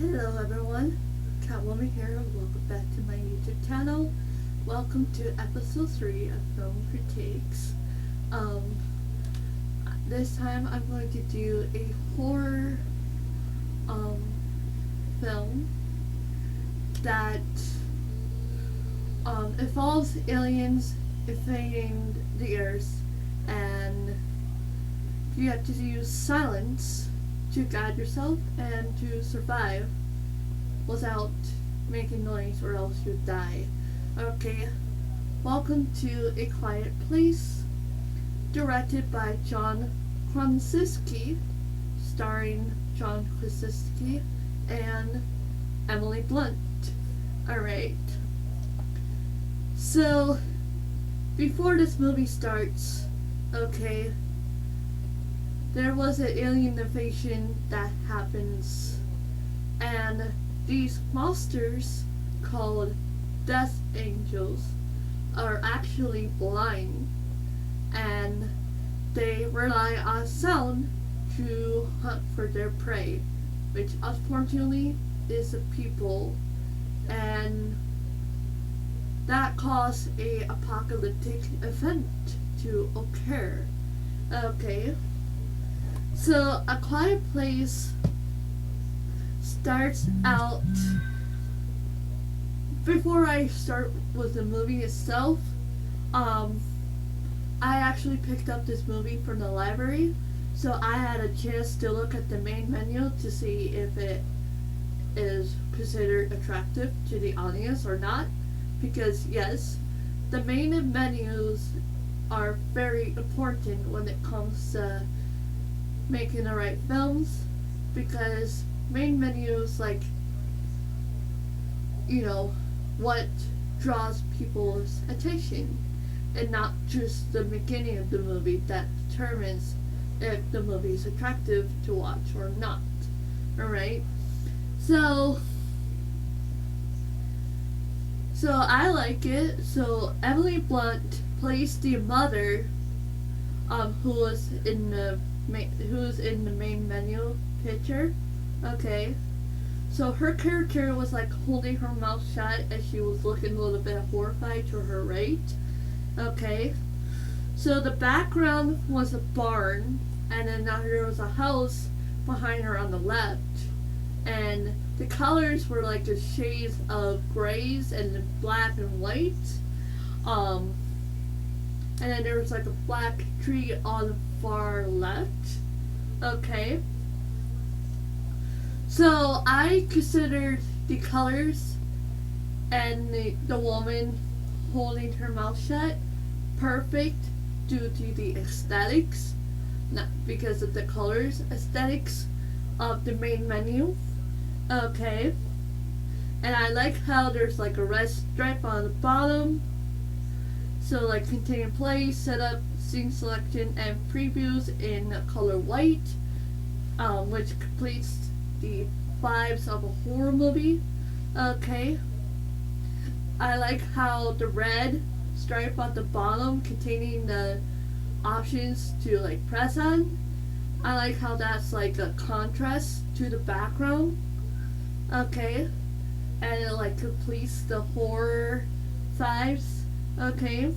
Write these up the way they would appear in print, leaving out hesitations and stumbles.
Hello everyone, Catwoman here and welcome back to my YouTube channel. Welcome to episode 3 of Film Critiques. This time I'm going to do a horror film that involves aliens invading the earth, and you have to use silence to guide yourself and to survive without making noise or else you die. Okay, welcome to A Quiet Place, directed by John Krasinski, starring John Krasinski and Emily Blunt. Alright, so before this movie starts, okay, there was an alien invasion that happens, and these monsters called death angels are actually blind, and they rely on sound to hunt for their prey, which unfortunately is the people, and that caused a apocalyptic event to occur. Okay, so A Quiet Place starts out. Before I start with the movie itself, I actually picked up this movie from the library, so I had a chance to look at the main menu to see if it is considered attractive to the audience or not, because yes, the main menus are very important when it comes to making the right films, because main menus, like, you know, what draws people's attention, and not just the beginning of the movie that determines if the movie is attractive to watch or not. Alright, so I like it. So Emily Blunt plays the mother, who's in the main menu picture. Okay, so her character was like holding her mouth shut as she was looking a little bit horrified to her right. Okay, so the background was a barn, and then now there was a house behind her on the left, and the colors were like the shades of grays and black and white. And then there was like a black tree on the far left. Okay, so I considered the colors and the woman holding her mouth shut perfect due to the aesthetics, not because of the colors, aesthetics of the main menu. Okay, and I like how there's like a red stripe on the bottom, so like containing play, setup, scene selection, and previews in color white, which completes the vibes of a horror movie. Okay, I like how the red stripe at the bottom containing the options to like press on, I like how that's like a contrast to the background. Okay, and it like completes the horror vibes. Okay,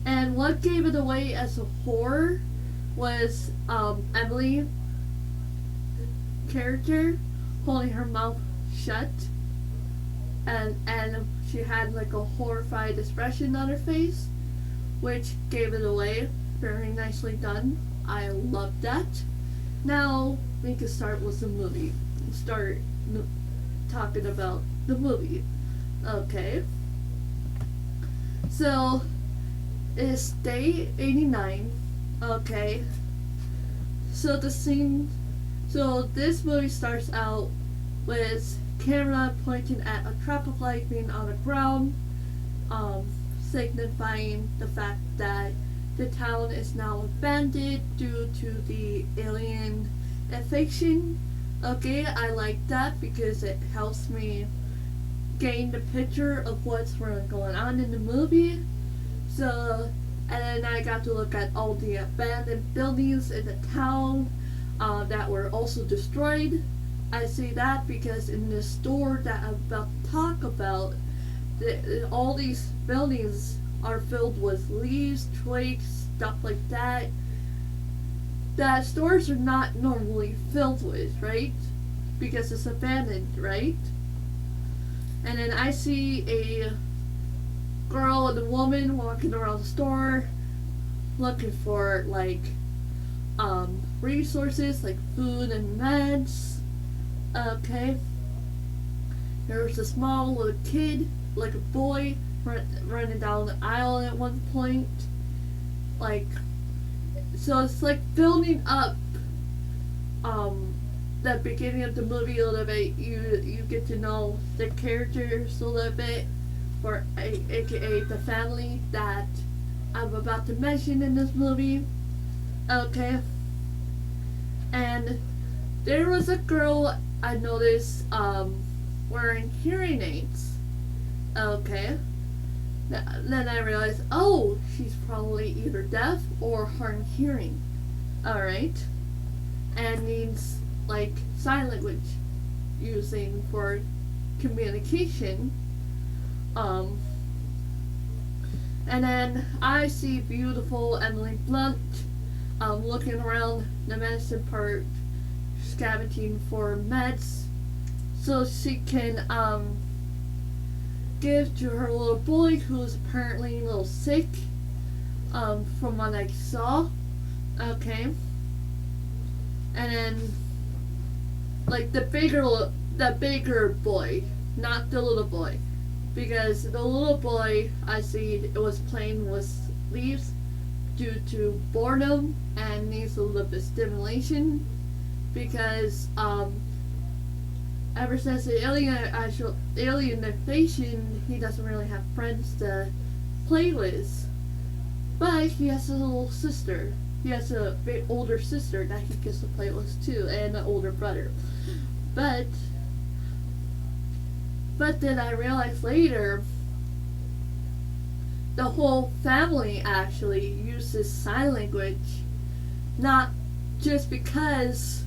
and what gave it away as a horror was Emily character holding her mouth shut, and she had like a horrified expression on her face, which gave it away. Very nicely done. I love that. Now we can start with the movie. Start talking about the movie. Okay, so it's day 89. Okay, so this movie starts out with camera pointing at a traffic light being on the ground, signifying the fact that the town is now abandoned due to the alien invasion. Okay, I like that because it helps me gain the picture of what's really going on in the movie. So, and then I got to look at all the abandoned buildings in the town that were also destroyed. I say that because in the store that I'm about to talk about, all these buildings are filled with leaves, twigs, stuff like that. That stores are not normally filled with, right? Because it's abandoned, right? And then I see a girl and a woman walking around the store looking for resources like food and meds. Okay. There was a small little kid, like a boy, running down the aisle at one point. So it's like building up the beginning of the movie a little bit. You get to know the characters a little bit, or aka the family that I'm about to mention in this movie. Okay. And there was a girl I noticed wearing hearing aids. Okay. Then I realized, oh, she's probably either deaf or hard of hearing. Alright. And needs sign language using for communication. And then I see beautiful Emily Blunt looking around the medicine part, scavenging for meds so she can give to her little boy who's apparently a little sick, from what I saw. Okay. And then the bigger boy, not the little boy, because the little boy I see it was playing with leaves due to boredom and needs a little bit of stimulation, because ever since the alien invasion, he doesn't really have friends to play with. But he has a little sister. He has a bit older sister that he gets to play with too, and an older brother. But then I realized later, the whole family actually uses sign language, not just because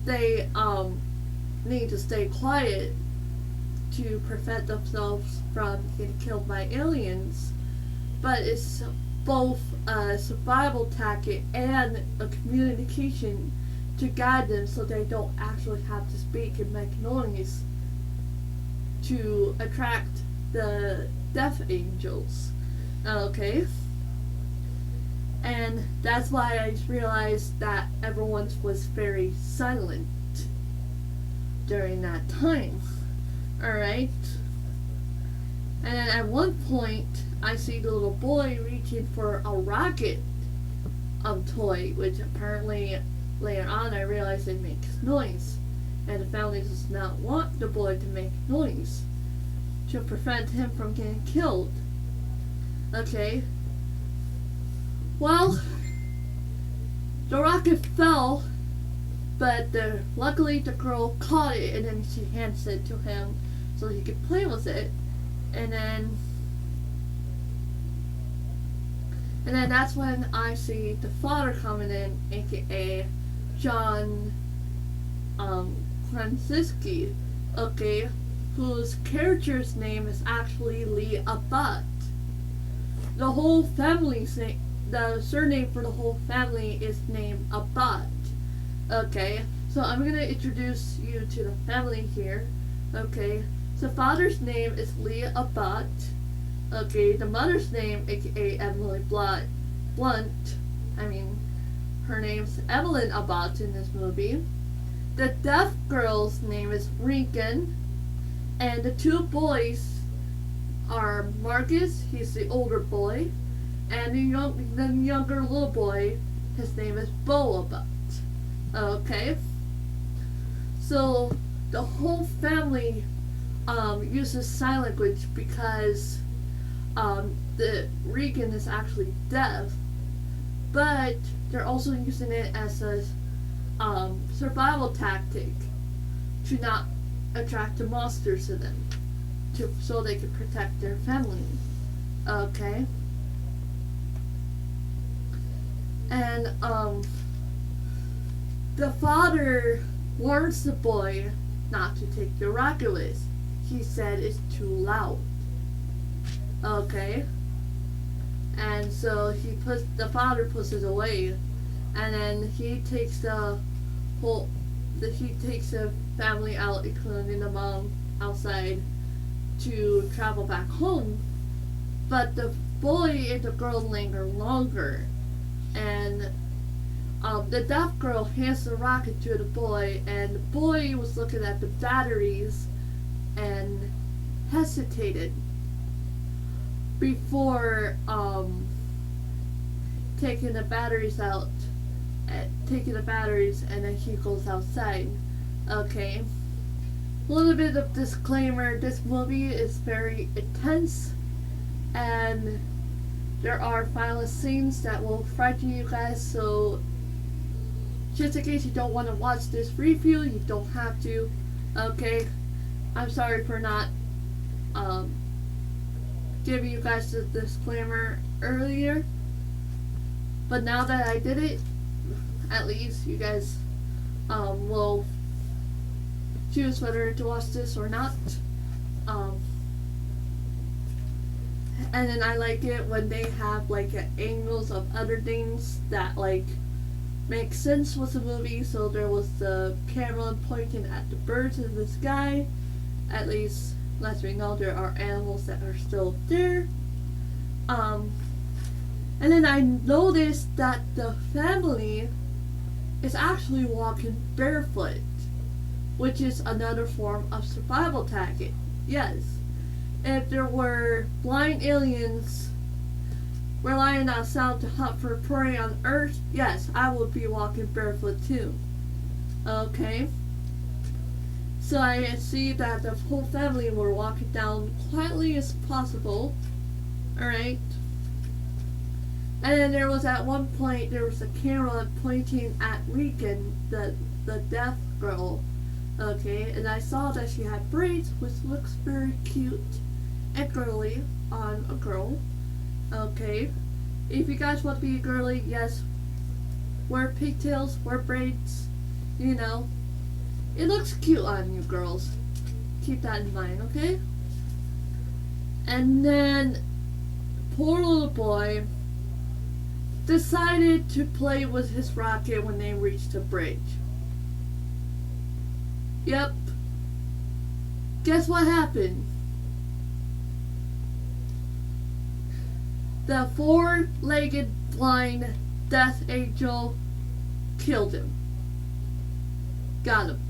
they need to stay quiet to prevent themselves from getting killed by aliens, but it's both a survival tactic and a communication to guide them so they don't actually have to speak and make noise to attract the death angels. Okay? And that's why I realized that everyone was very silent during that time. Alright? And then at one point, I see the little boy reaching for a rocket toy, which apparently later on I realized it makes noise. And the family does not want the boy to make noise to prevent him from getting killed. Okay? Well, the rocket fell, but luckily the girl caught it and then she hands it to him so he could play with it. And then that's when I see the father coming in, aka John Krasinski, okay, whose character's name is actually Lee Abbott. The whole family's name, the surname for the whole family is named Abbott. Okay, so I'm gonna introduce you to the family here. Okay, so father's name is Lee Abbott. Okay, the mother's name, aka Emily Blunt. Her name's Evelyn Abbott in this movie. The deaf girl's name is Regan, and the two boys are Marcus, he's the older boy, and the younger little boy, his name is Bo Abbott. Okay, so the whole family uses sign language because the Regan is actually deaf, but they're also using it as a survival tactic to not attract the monsters to them, so they can protect their family. Okay, and the father warns the boy not to take the rocket list. He said it's too loud. Okay. And so the father puts it away, and then he takes the family out, including the mom, outside to travel back home. But the boy and the girl linger longer, and the deaf girl hands the rocket to the boy, and the boy was looking at the batteries and hesitated before taking the batteries out, and then he goes outside. Okay. A little bit of disclaimer, this movie is very intense, and there are violent scenes that will frighten you guys, so just in case you don't want to watch this review, you don't have to. Okay. I'm sorry for not giving you guys the disclaimer earlier, but now that I did it, at least you guys will choose whether to watch this or not. And then I like it when they have like angles of other things that like make sense with the movie. So there was the camera pointing at the birds in the sky. At least lets me know there are animals that are still there. And then I noticed that the family is actually walking barefoot, which is another form of survival tactic. Yes, if there were blind aliens relying on sound to hunt for prey on Earth, yes, I would be walking barefoot too. Okay. So I see that the whole family were walking down quietly as possible. Alright. And then there was at one point, there was a camera pointing at Regan, the deaf girl. Okay, and I saw that she had braids, which looks very cute and girly on a girl. Okay. If you guys want to be girly, yes, wear pigtails, wear braids, you know. It looks cute on you girls. Keep that in mind, okay? And then, poor little boy decided to play with his rocket when they reached the bridge. Yep. Guess what happened? The four-legged blind death angel killed him. Got him.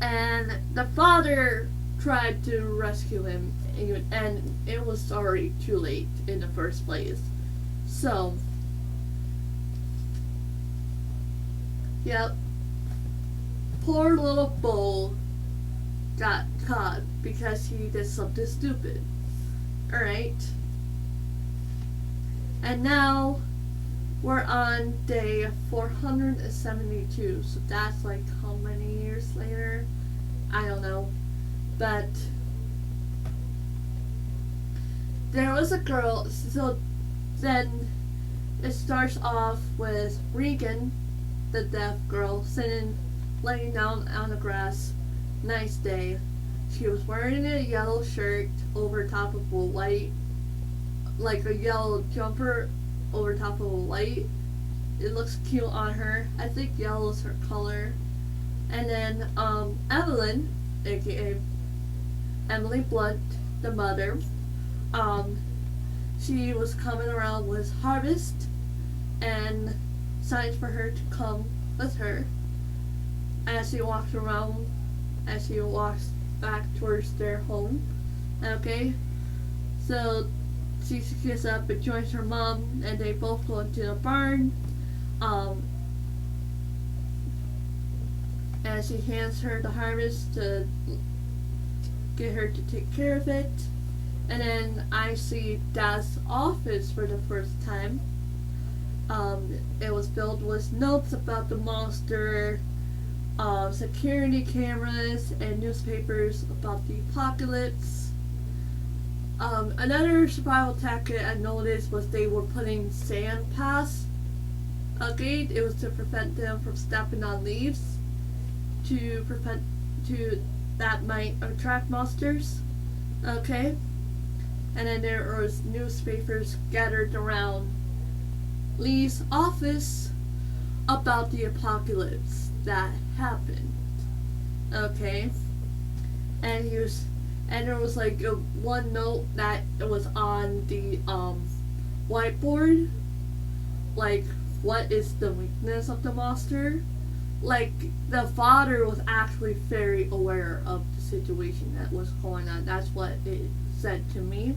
And the father tried to rescue him, and it was already too late in the first place. So, yep, poor little bull got caught because he did something stupid. Alright. And now we're on day 472, so that's like how many years later? I don't know. But there was a girl, so then it starts off with Regan, the deaf girl, laying down on the grass. Nice day. She was wearing a yellow shirt over top of a white, like a yellow jumper over top of a white. It looks cute on her. I think yellow is her color. And then Evelyn, aka Emily Blunt, the mother, she was coming around with Harvest and signs for her to come with her as she walks around, as she walks back towards their home. Okay, so she gets up and joins her mom, and they both go into the barn. And she hands her the harvest to get her to take care of it. And then I see Dad's office for the first time. It was filled with notes about the monster, security cameras, and newspapers about the apocalypse. Another survival tactic I noticed was they were putting sand past a gate. It was to prevent them from stepping on leaves. to prevent to that might attract monsters. Okay, and then there was newspapers gathered around Lee's office about the apocalypse that happened. Okay, and there was like one note that was on the whiteboard, like what is the weakness of the monster. Like the father was actually very aware of the situation that was going on. That's what it said to me.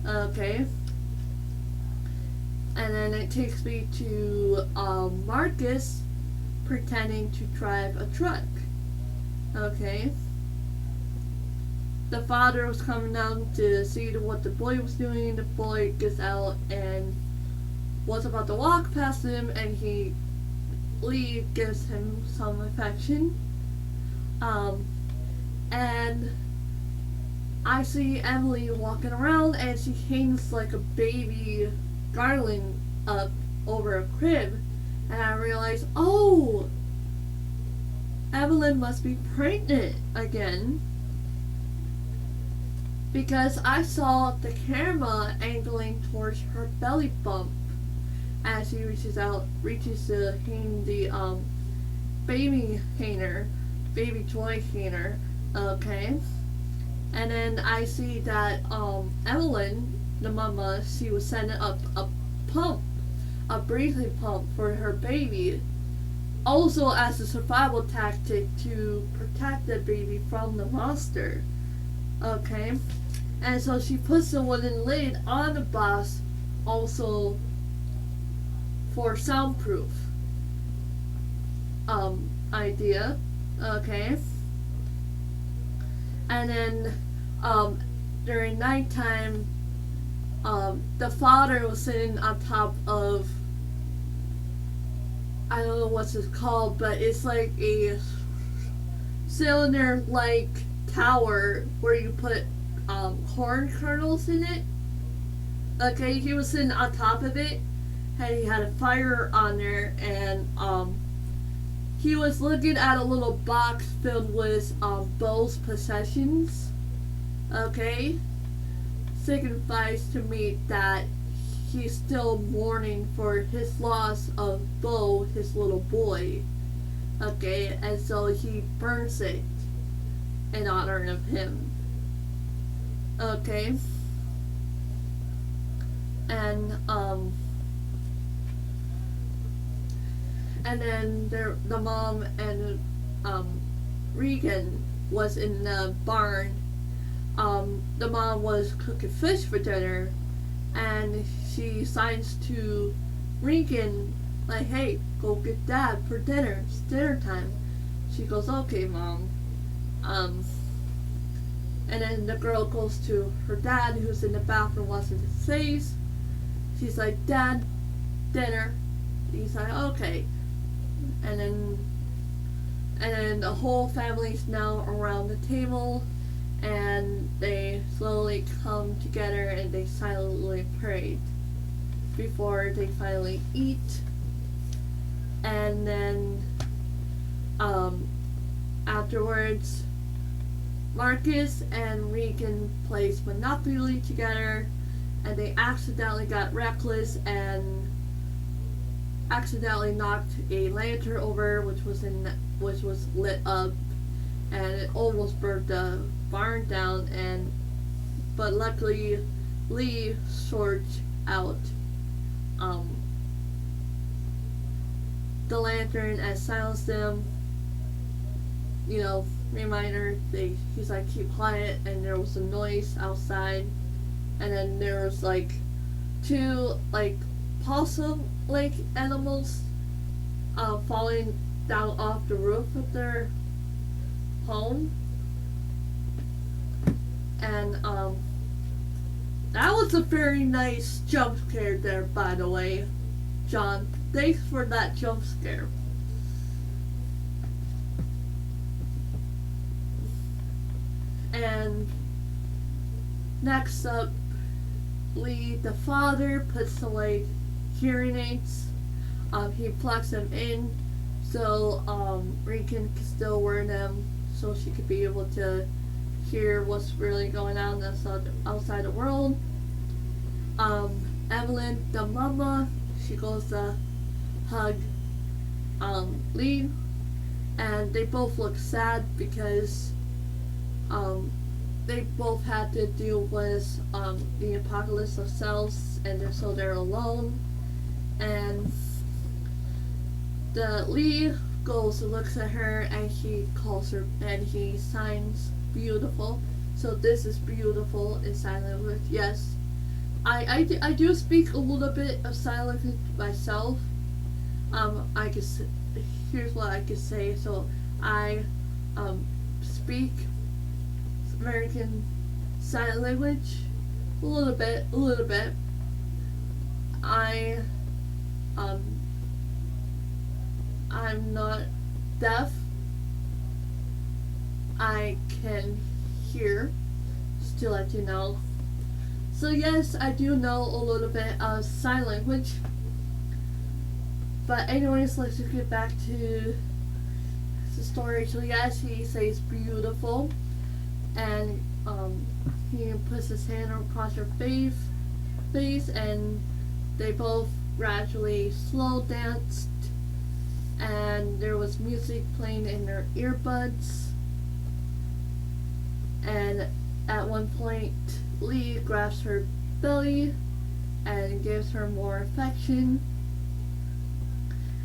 Okay. And then it takes me to Marcus pretending to drive a truck. Okay. The father was coming down to see what the boy was doing. The boy gets out and was about to walk past him, and Lee gives him some affection. And I see Emily walking around, and she hangs like a baby garland up over a crib, and I realize, oh, Evelyn must be pregnant again, because I saw the camera angling towards her belly bump as she reaches to hang the baby toy hanger. Okay, and then I see that Evelyn, the mama, she was setting up a breathing pump for her baby, also as a survival tactic to protect the baby from the monster. Okay, and so she puts the wooden lid on the box, also for soundproof idea. Okay, and then during nighttime, the father was sitting on top of, I don't know what's it called, but it's like a cylinder like tower where you put corn kernels in it. Okay, he was sitting on top of it, and he had a fire on there, and he was looking at a little box filled with Bo's possessions. Okay, signifies to me that he's still mourning for his loss of Bo, his little boy. Okay, and so he burns it in honor of him. Okay, and then the mom and Regan was in the barn. The mom was cooking fish for dinner, and she signs to Regan like, "Hey, go get Dad for dinner. It's dinner time." She goes, "Okay, Mom." And then the girl goes to her dad, who's in the bathroom washing his face. She's like, "Dad, dinner." He's like, "Okay." And then the whole family's now around the table, and they slowly come together and they silently pray before they finally eat. And then afterwards, Marcus and Regan plays Monopoly together, and they accidentally got reckless and accidentally knocked a lantern over, which was lit up, and it almost burned the barn down. But luckily, Lee sorted out the lantern and silenced them. You know, reminder, he's like, "Keep quiet," and there was a noise outside, and then there was like two like possum like animals falling down off the roof of their home. And that was a very nice jump scare there, by the way, John. Thanks for that jump scare. And next up, Lee, the father, puts away hearing aids. He plugs them in so Regan could still wear them so she could be able to hear what's really going on outside the world. Evelyn, the mama, she goes to hug Lee, and they both look sad because they both had to deal with the apocalypse themselves, and so they're alone. And the Lee goes and looks at her, and he calls her, and he signs beautiful. So this is beautiful in sign language. Yes, I do speak a little bit of sign language myself. I guess here's what I could say. So I speak American Sign Language a little bit. I'm not deaf. I can hear, just to let you know. So yes, I do know a little bit of sign language. But anyways, let's just get back to the story. So yes, he says beautiful, and he puts his hand across her face, and they both gradually slow danced, and there was music playing in their earbuds. And at one point, Lee grabs her belly and gives her more affection.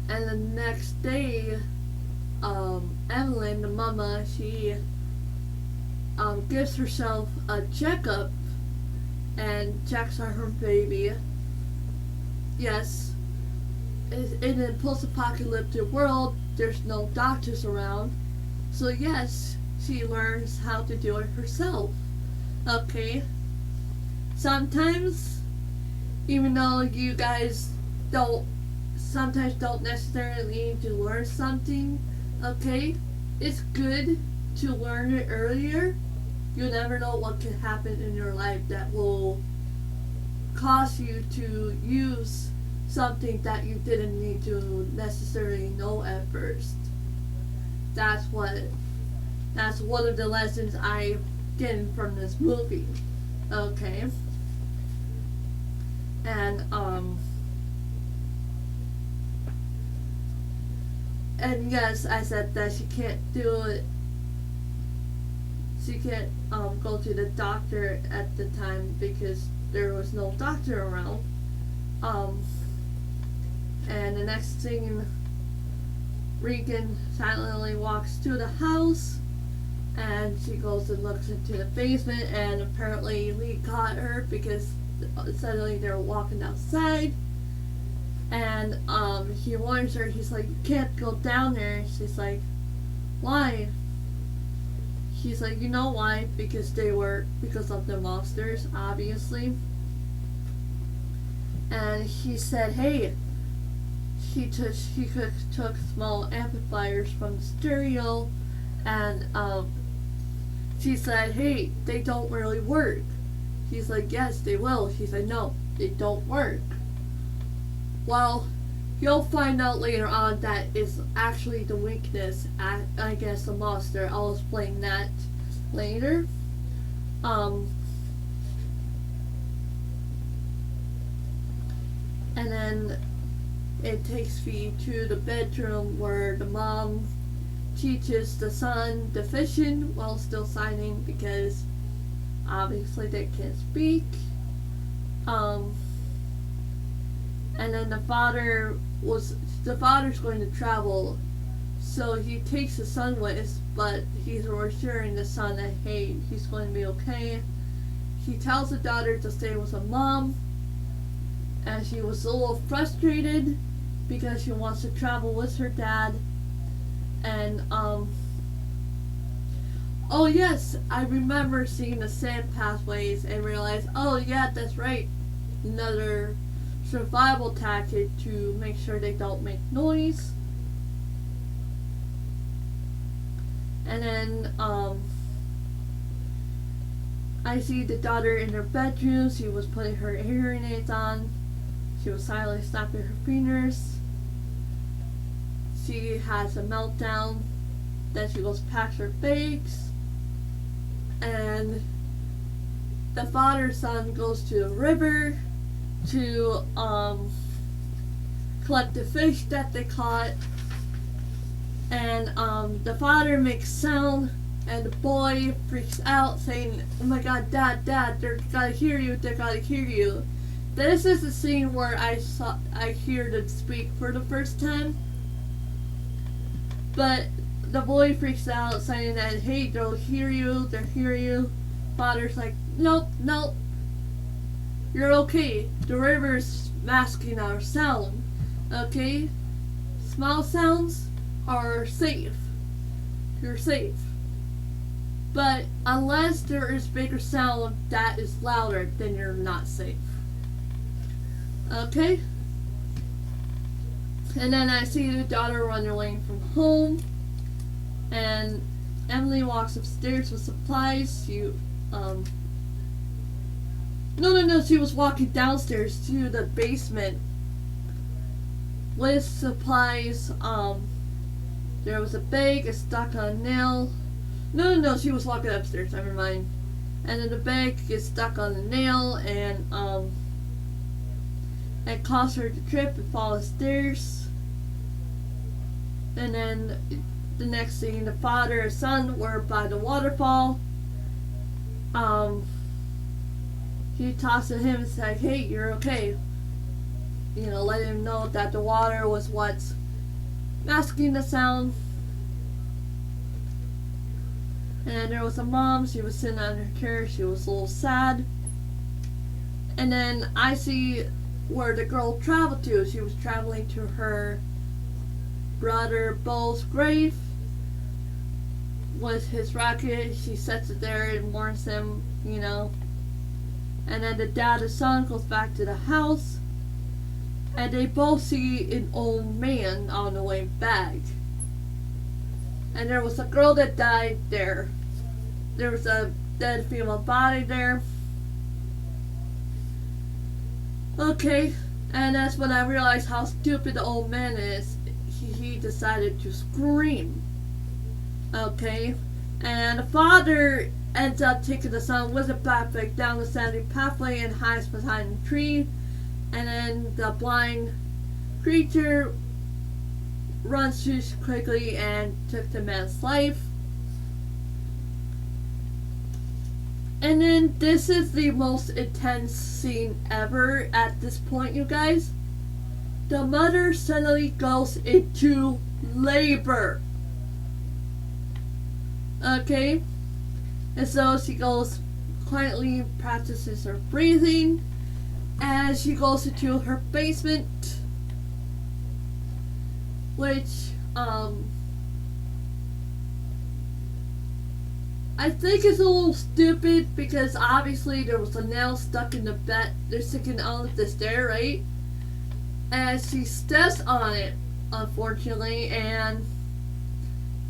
And the next day, Evelyn, the mama, she gives herself a checkup and checks on her baby. Yes, in a post-apocalyptic world, there's no doctors around. So yes, she learns how to do it herself. Okay. Sometimes, even though you guys sometimes don't necessarily need to learn something, okay, it's good to learn it earlier. You never know what can happen in your life that will cause you to use something that you didn't need to necessarily know at first. That's one of the lessons I get from this movie. Okay. And yes, I said that she can't do it. She can't go to the doctor at the time because there was no doctor around. And the next thing, Regan silently walks to the house, and she goes and looks into the basement, and apparently Lee caught her because suddenly they're walking outside. And he warns her, he's like, you can't go down there. And she's like, why? He's like, you know why? Because of the monsters, obviously. And he said, hey, he took small amplifiers from the stereo, and she said, hey, they don't really work. He's like, yes, they will. She said, no, they don't work. Well, you'll find out later on that is actually the weakness against the monster. I'll explain that later. And then it takes me to the bedroom where the mom teaches the son the fission while still signing because obviously they can't speak. And then the father's going to travel, so he takes the son with, but he's reassuring the son that, hey, he's going to be okay. He tells the daughter to stay with the mom, and she was a little frustrated because she wants to travel with her dad. And oh yes, I remember seeing the sand pathways and realized, oh yeah, that's right, another survival tactic to make sure they don't make noise. And then I see the daughter in her bedroom. She was putting her hearing aids on. She was silently snapping her fingers. she has a meltdown. Then she goes packs her bags, and the father-son goes to the river to collect the fish that they caught. And the father makes sound, and the boy freaks out, saying, "Oh my God, Dad, they gotta hear you, they gotta hear you." This is the scene where I hear them speak for the first time. But the boy freaks out, saying that, "Hey, they'll hear you, they'll hear you." Father's like, "Nope, you're okay. The river's masking our sound, okay? Small sounds are safe. You're safe. But unless there is bigger sound that is louder, then you're not safe. Okay?" And then I see the daughter run away from home, and Emily walks upstairs with supplies. She was walking downstairs to the basement with supplies. There was a bag stuck on a nail. She was walking upstairs, never mind. And then the bag gets stuck on the nail, and it caused her to trip and fall upstairs. And then the next scene, the father and son were by the waterfall. He talks to him and said, "Hey, you're okay." Let him know that the water was what's masking the sound. And there was a mom, she was sitting on her chair, she was a little sad. And then I see where the girl traveled to. She was traveling to her brother Bo's grave with his rocket. She sets it there and warns him, And then the dad and son goes back to the house, and they both see an old man on the way back. And there was a girl that died there. There was a dead female body there. Okay, and that's when I realized how stupid the old man is. He decided to scream. Okay, and the father ends up taking the son with a backpack down the sandy pathway and hides behind the tree. And then the blind creature runs too quickly and took the man's life. And then this is the most intense scene ever at this point, you guys. The mother suddenly goes into labor. Okay? And so she goes quietly, practices her breathing, and she goes into her basement, which I think is a little stupid, because obviously there was a nail stuck in the bed. They're sticking on the stair, right? And she steps on it, unfortunately, and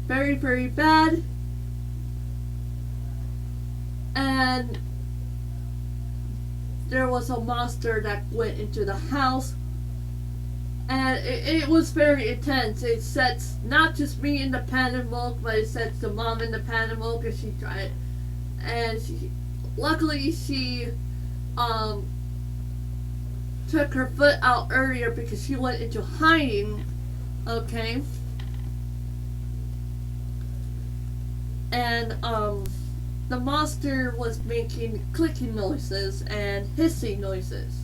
very, very bad. And there was a monster that went into the house, and it was very intense. It sets not just me in the panic mode, but it sets the mom in the panic mode, because she tried, and luckily she took her foot out earlier because she went into hiding. Okay, and the monster was making clicking noises and hissing noises.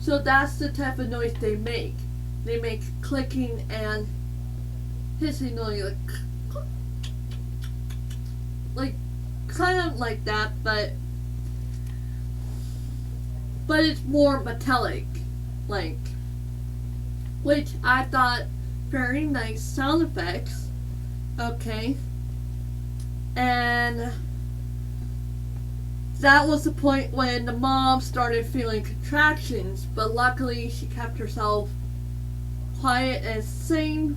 So that's the type of noise they make. They make clicking and hissing noise, like kind of like that, but it's more metallic, like, which I thought very nice sound effects. Okay, and that was the point when the mom started feeling contractions, but luckily she kept herself quiet and sane.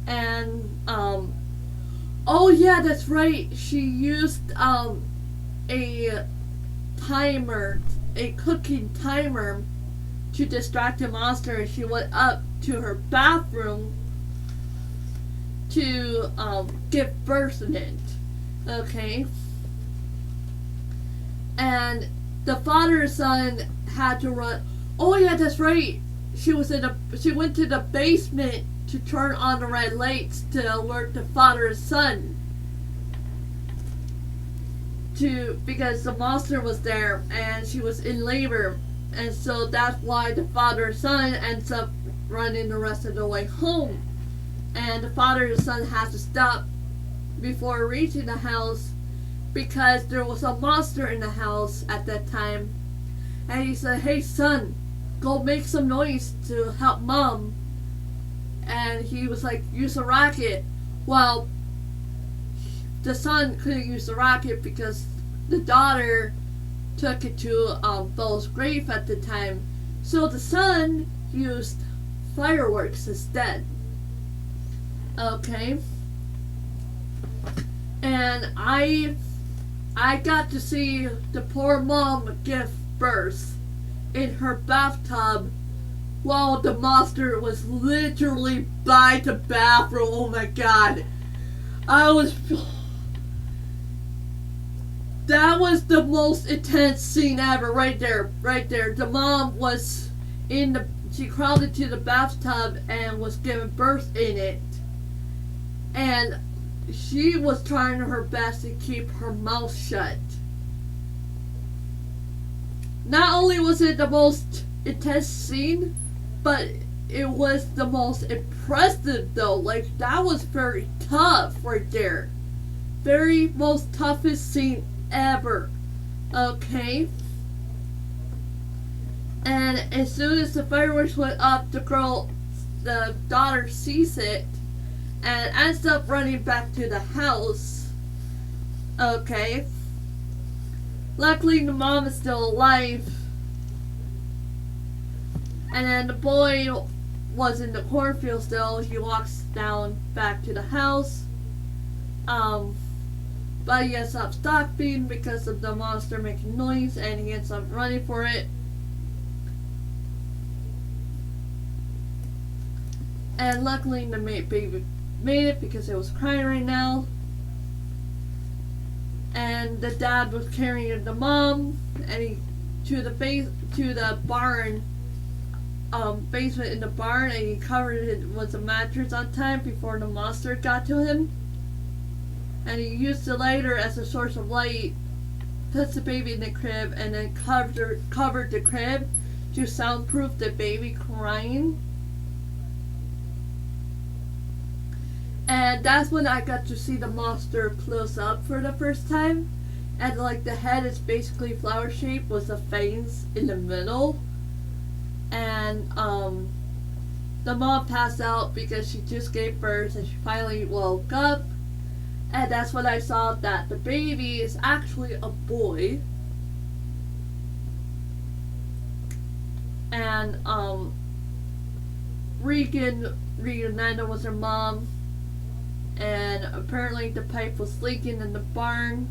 And oh yeah, that's right, she used a timer, a cooking timer, to distract the monster. And she went up to her bathroom to give birth in it. Okay? And the father and son had to run. Oh yeah, that's right. She went to the basement to turn on the red lights to alert the father and son. Because the monster was there and she was in labor, and so that's why the father and son ends up running the rest of the way home. And the father and son has to stop before reaching the house because there was a monster in the house at that time. And he said, "Hey son, go make some noise to help mom." And he was like, "Use a rocket." Well, the son couldn't use the rocket because the daughter took it to Bell's grave at the time. So the son used fireworks instead. Okay. And I got to see the poor mom give birth in her bathtub while the monster was literally by the bathroom. Oh my god. That was the most intense scene ever right there. The mom was she crawled into the bathtub and was giving birth in it. And she was trying her best to keep her mouth shut. Not only was it the most intense scene, but it was the most impressive though. Like, that was very tough right there. Very most toughest scene ever. Okay. And as soon as the fireworks went up, the daughter sees it and ends up running back to the house. Okay. Luckily the mom is still alive. And then the boy was in the cornfield still. He walks down back to the house. But he ends up stopping because of the monster making noise, and he ends up running for it. And luckily the baby made it because it was crying right now. And the dad was carrying the mom to the barn, basement in the barn, and he covered it with a mattress on time before the monster got to him. And he used the lighter as a source of light, put the baby in the crib, and then covered the crib to soundproof the baby crying. And that's when I got to see the monster close up for the first time. And like the head is basically flower shaped with the fangs in the middle. And the mom passed out because she just gave birth and she finally woke up. And that's when I saw that the baby is actually a boy. And Regan Nanda was her mom. And apparently the pipe was leaking in the barn.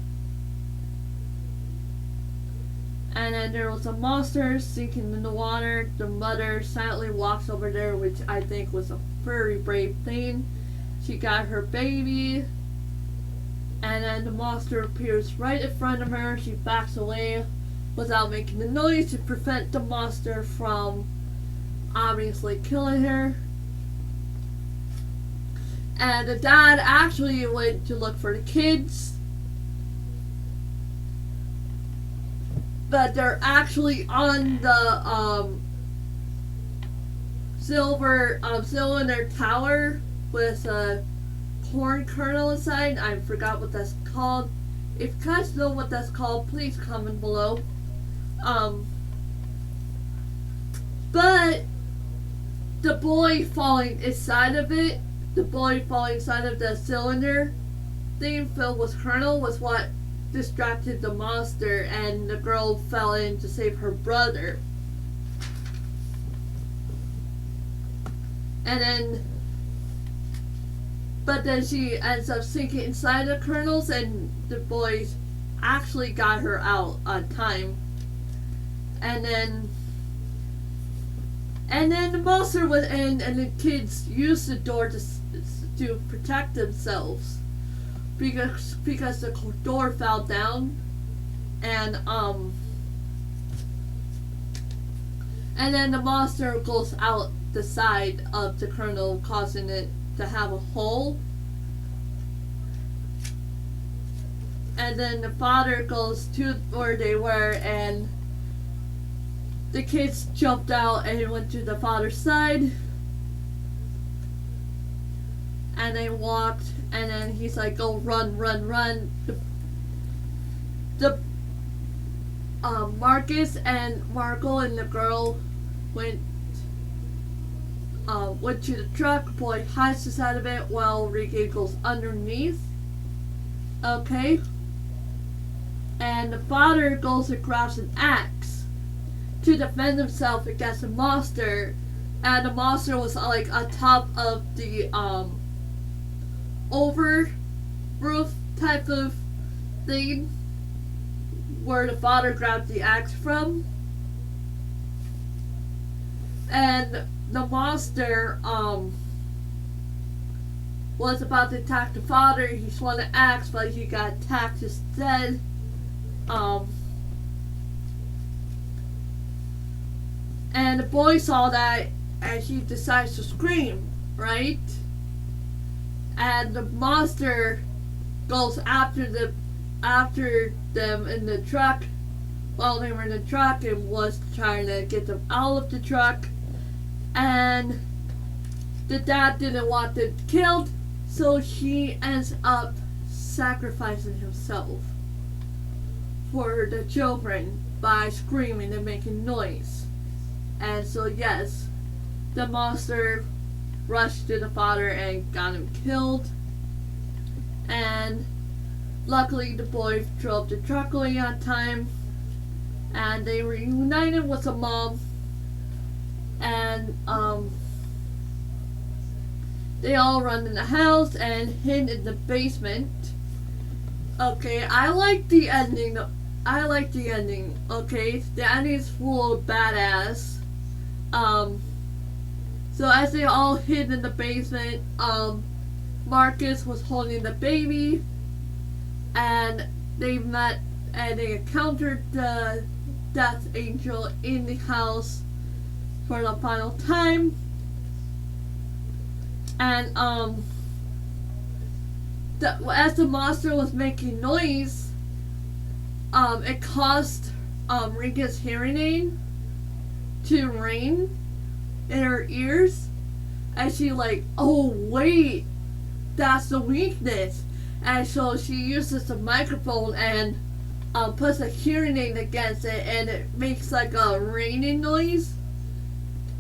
And then there was a monster sinking in the water. The mother silently walks over there, which I think was a very brave thing. She got her baby. And then the monster appears right in front of her. She backs away without making a noise to prevent the monster from obviously killing her. And the dad actually went to look for the kids. But they're actually on the cylinder tower with a corn kernel inside. I forgot what that's called. If you guys know what that's called, please comment below. But the boy falling inside of it, the cylinder thing filled with kernel was what distracted the monster, and the girl fell in to save her brother. But then she ends up sinking inside the kernels, and the boys actually got her out on time. And then the monster was in, and the kids used the door to protect themselves because the door fell down, and then the monster goes out the side of the kernel, causing it to have a hole. And then the father goes to where they were, and the kids jumped out and went to the father's side. And they walked, and then he's like, "Go run, run, run!" The Marcus and Marco and the girl went to the truck. Boy hides the side of it while Ricky goes underneath. Okay. And the father goes and grabs an axe to defend himself against the monster. And the monster was like on top of the over roof type of thing where the father grabbed the axe from. And the monster was about to attack the father. He swung an axe, but he got attacked instead. And the boy saw that, and he decides to scream, right? And the monster goes after them in the truck while they were in the truck, and was trying to get them out of the truck. And the dad didn't want them killed, so he ends up sacrificing himself for the children by screaming and making noise. And so yes, the monster rushed to the father and got him killed. And luckily the boy drove the truck away on time, and they reunited with the mom. And they all run in the house and hid in the basement. Okay, I like the ending. Okay, the ending's full of badass. So as they all hid in the basement, Marcus was holding the baby, and they encountered the death angel in the house for the final time. And as the monster was making noise, it caused Rika's hearing aid to ring in her ears, and she like, oh wait, that's the weakness. And so she uses the microphone and puts a hearing aid against it, and it makes like a raining noise,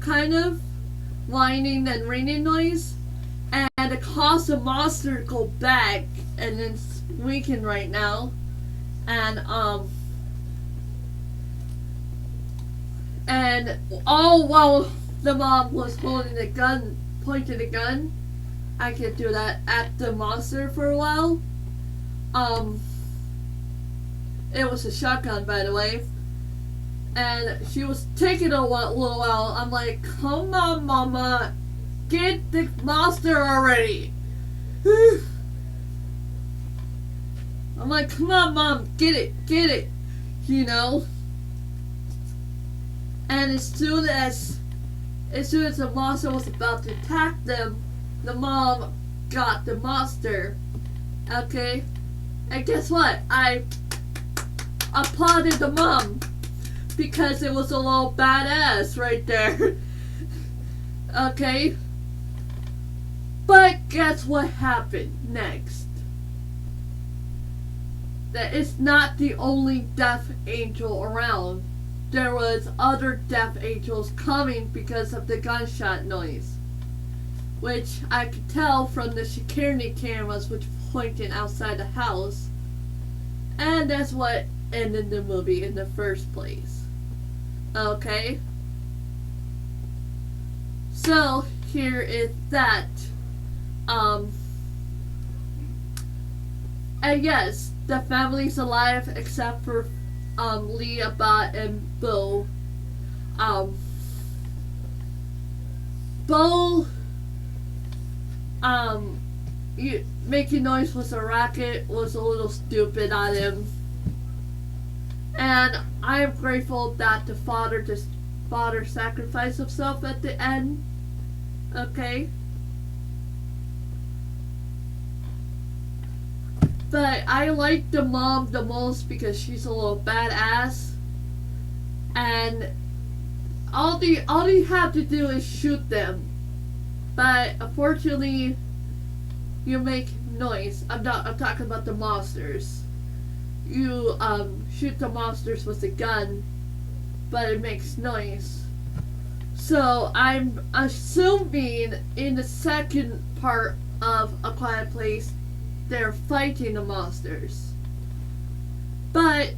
kind of whining and raining noise, and it caused the monster to go back, and it's weakened right now. And all while the mom was holding the gun, pointing the gun, I could do that, at the monster for a while. It was a shotgun, by the way. And she was taking a little while. I'm like, come on, mama, get the monster already. I'm like, come on, mom, get it, you know. And as soon as the monster was about to attack them, the mom got the monster. Okay? And guess what? I applauded the mom, because it was a little badass right there. Okay? But guess what happened next? That it's not the only death angel around. There was other death angels coming because of the gunshot noise, which I could tell from the security cameras which pointed outside the house. And that's what ended the movie in the first place. Okay? So, here is that. And yes, the family's alive except for Leah, Bot, and Bo. Bo making noise with a racket was a little stupid on him. And I am grateful that the father sacrificed himself at the end. Okay? But I like the mom the most because she's a little badass. And all you have to do is shoot them. But unfortunately, you make noise. I'm talking about the monsters. You shoot the monsters with a gun, but it makes noise. So I'm assuming in the second part of A Quiet Place, they're fighting the monsters. But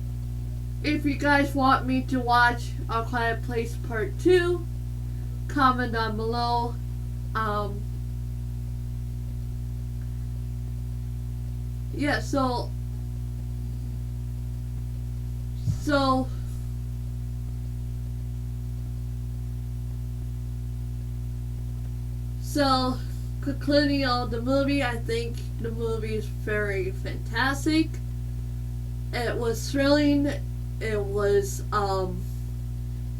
if you guys want me to watch A Quiet Place Part 2, comment down below. Yeah, so concluding on the movie, I think the movie is very fantastic. It was thrilling. It was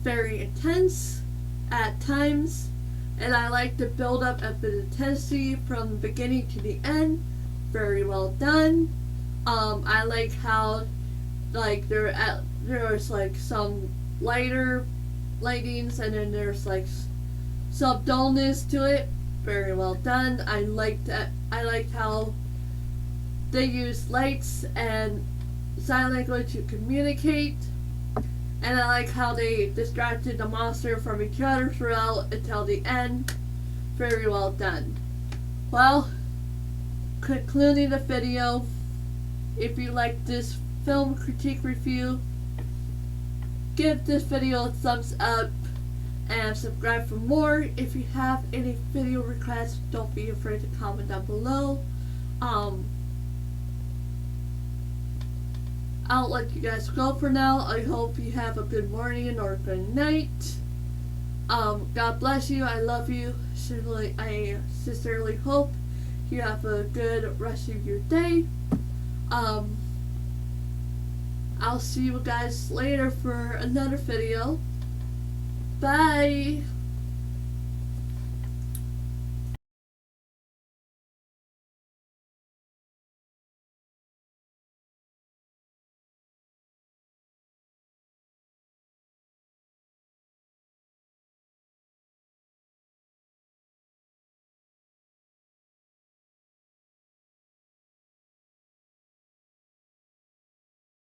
very intense at times, and I like the build up of the intensity from the beginning to the end. Very well done. I like how there's like some lighter lightings, and then there's like some dullness to it. Very well done. I liked how they used lights and sign language to communicate, and I like how they distracted the monster from each other throughout until the end. Very well done. Well, concluding the video, if you like this film critique review, give this video a thumbs up and subscribe for more. If you have any video requests, don't be afraid to comment down below. I'll let you guys go for now. I hope you have a good morning or good night. God bless you. I love you. I sincerely hope you have a good rest of your day. I'll see you guys later for another video. Bye.